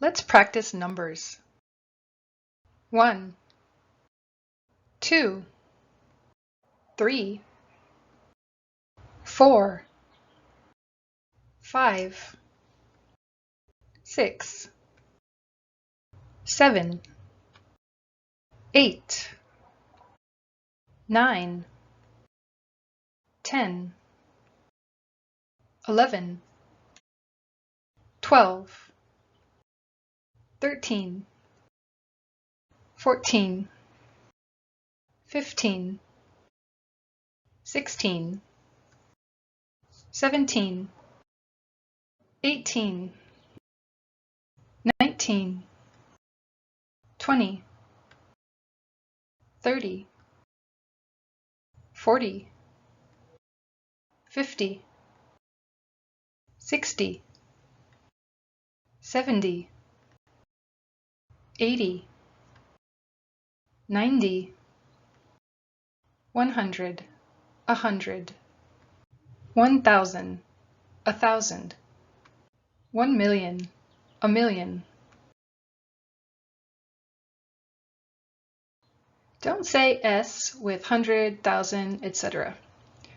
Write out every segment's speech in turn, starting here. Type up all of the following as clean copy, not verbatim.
Let's practice numbers. 1, 2, 3, 4, 5, 6, 7, 8, 9, 10, 11, 12, 13, 14, 15, 16, 17, 18, 19, 20, 30, 40, 50, 60, 70, 80, 90, 100, 100, 1,000, 1,000, 1,000,000, a million. Don't say S with 100, 1,000, etc.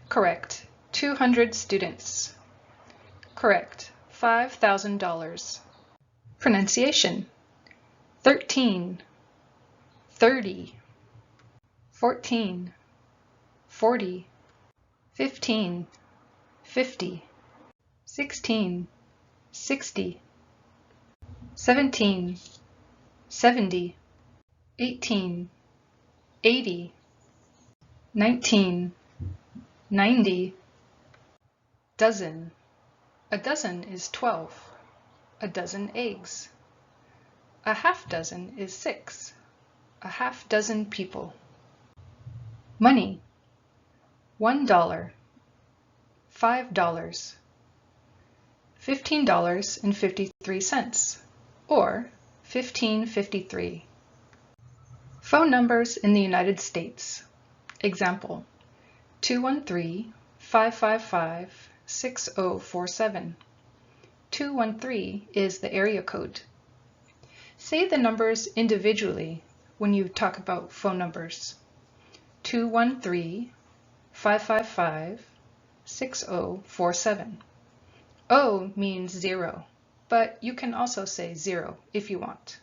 Correct. 200 students. Correct. $5,000. Pronunciation. 13, 30, 14, 40, 15, 50, 16, 60, 17, 70, 18, 80, 19, 90, dozen. A dozen is 12. A dozen eggs. A half dozen is 6. A half dozen people. Money. $1, $5, $15.53, or 15.53. Phone numbers in the United States. Example: 213-555-6047. 213 is the area code. Say the numbers individually when you talk about phone numbers. 213-555-6047. O means 0, but you can also say 0 if you want.